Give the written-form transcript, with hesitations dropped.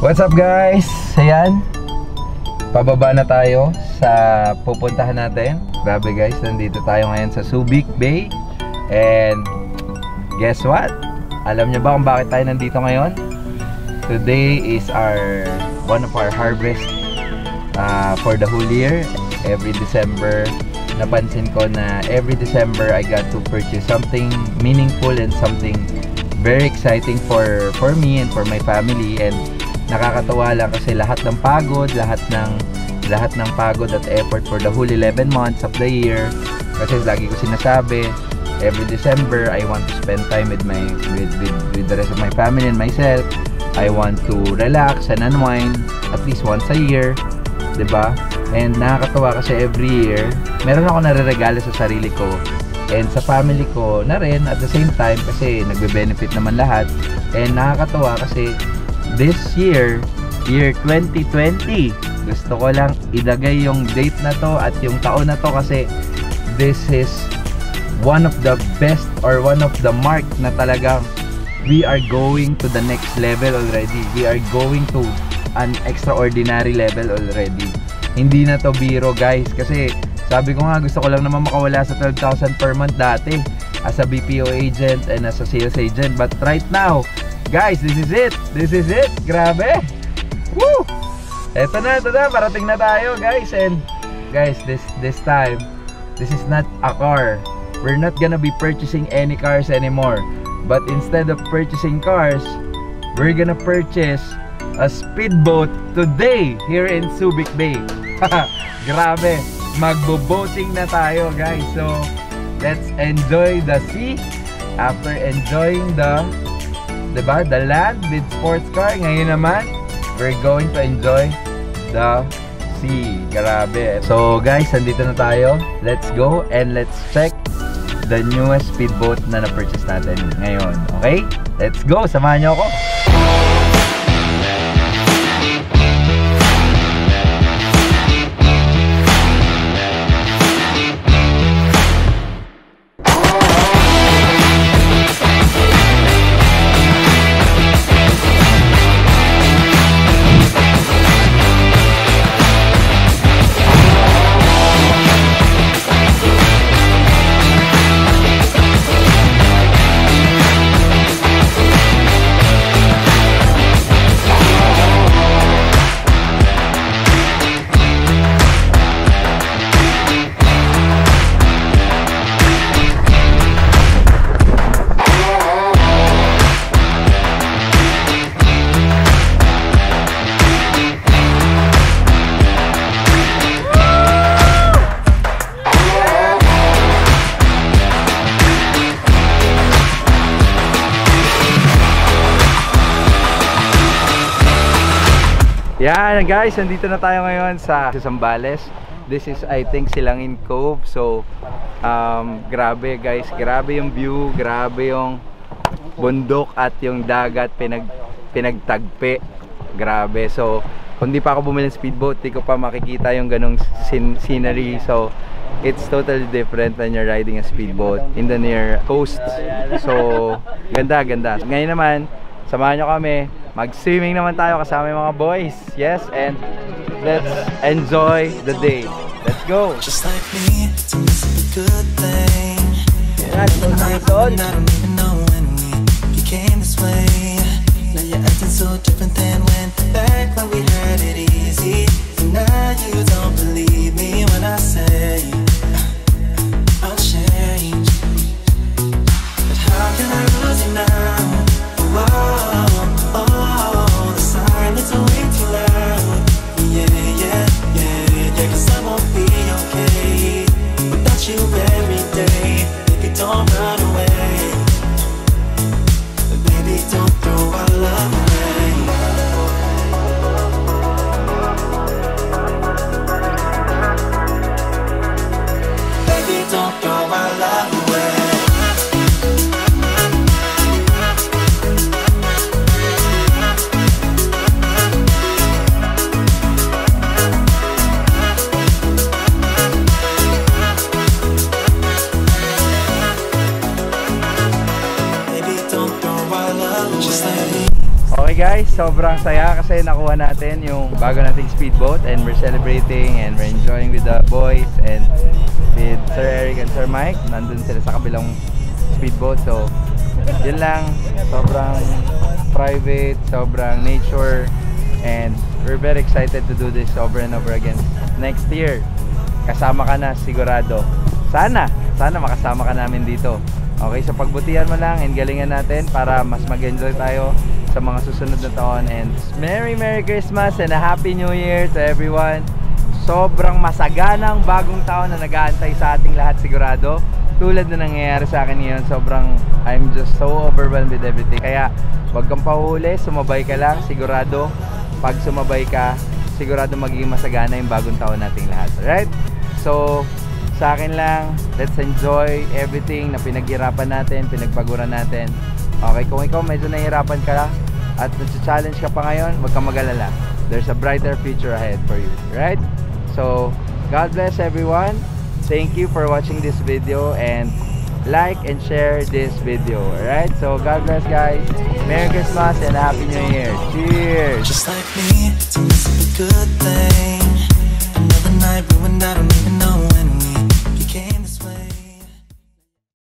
What's up guys? Ayan, pababa na tayo sa pupuntahan natin. Grabe guys, nandito tayo ngayon sa Subic Bay. And guess what? Alam niyo ba kung bakit tayo nandito ngayon? Today is one of our harvest for the whole year. Every December, napansin ko na every December I got to purchase something meaningful and something very exciting for me and for my family. And nakakatawa lang kasi lahat ng pagod at effort for the whole 11 months of the year, kasi lagi ko sinasabi, every December I want to spend time with the rest of my family and myself. I want to relax and unwind at least once a year, 'di ba? And nakakatawa kasi every year meron ako nareregalo sa sarili ko and sa family ko na rin at the same time, kasi nagbe-benefit naman lahat. And nakakatawa kasi this year 2020, gusto ko lang ilagay yung date na to at yung taon na to, kasi this is one of the best or one of the mark na talagang we are going to the next level already. We are going to an extraordinary level already. Hindi na to biro guys, kasi sabi ko nga, gusto ko lang naman makawala sa 12,000 per month dati as a BPO agent and as a sales agent. But right now guys, this is it. Grabe. Woo! Ito na, parating na tayo guys. And guys, this time, this is not a car. We're not gonna be purchasing any cars anymore. But instead of purchasing cars, we're gonna purchase a speedboat today here in Subic Bay. Grabe, magbo-boating na tayo guys. So, let's enjoy the sea after enjoying the land with sports car. Ngayon naman, we're going to enjoy the sea. Grabe. So guys, nandito na tayo. Let's go and let's check the newest speedboat na na-purchase natin ngayon. Okay? Let's go. Samahan niyo ako. Yan guys, nandito na tayo ngayon sa Zambales. This is, I think, Silangin Cove. So grabe guys, grabe yung view, grabe yung bundok at yung dagat pinagtagpi. Grabe. So kung di pa ako bumili ng speedboat, di ko pa makikita yung ganong scenery. So it's totally different when you're riding a speedboat in the near coast. So ganda. Ngayon naman, samahan nyo kami. Mag-swimming naman tayo kasama yung mga boys. Yes, and let's enjoy the day. Let's go! Just like me, it's a good thing. I don't even know when we came this way. Now you're acting so different than back when we had it easy. And now you don't believe me when I say I'll change. But how can I lose you now? Whoa. Oh, the silence is way too loud. Yeah, 'cause I won't be okay without you every day. Baby, don't run away. Baby, don't throw our love away. guys, sobrang saya kasi nakuha natin yung bago nating speedboat and we're celebrating and we're enjoying with the boys and with Sir Eric and Sir Mike. Nandun sila sa kabilang speedboat, so yun lang, sobrang private, sobrang nature, and we're very excited to do this over and over again. Next year, kasama ka na sigurado. Sana makasama ka namin dito. Okay, so pagbutihan mo lang and galingan natin para mas mag-enjoy tayo sa mga susunod na taon. And Merry Christmas and a Happy New Year to everyone. Sobrang masaganang bagong taon na nag-aantay sa ating lahat sigurado. Tulad na nangyayari sa akin ngayon, sobrang I'm just so overwhelmed with everything. Kaya wag kang pahuli, sumabay ka lang, sigurado. Pag sumabay ka, sigurado magiging masagana yung bagong taon nating lahat. Alright? So, sa akin lang, let's enjoy everything na pinaghirapan natin, pinagpaguran natin. Okay, kung ikaw medyo nahihirapan ka at nag-challenge ka pa ngayon, wag kang mag-alala. There's a brighter future ahead for you. Right? So, God bless everyone. Thank you for watching this video and like and share this video. Alright? So, God bless guys. Merry Christmas and Happy New Year. Cheers! Just like me, it's a good thing.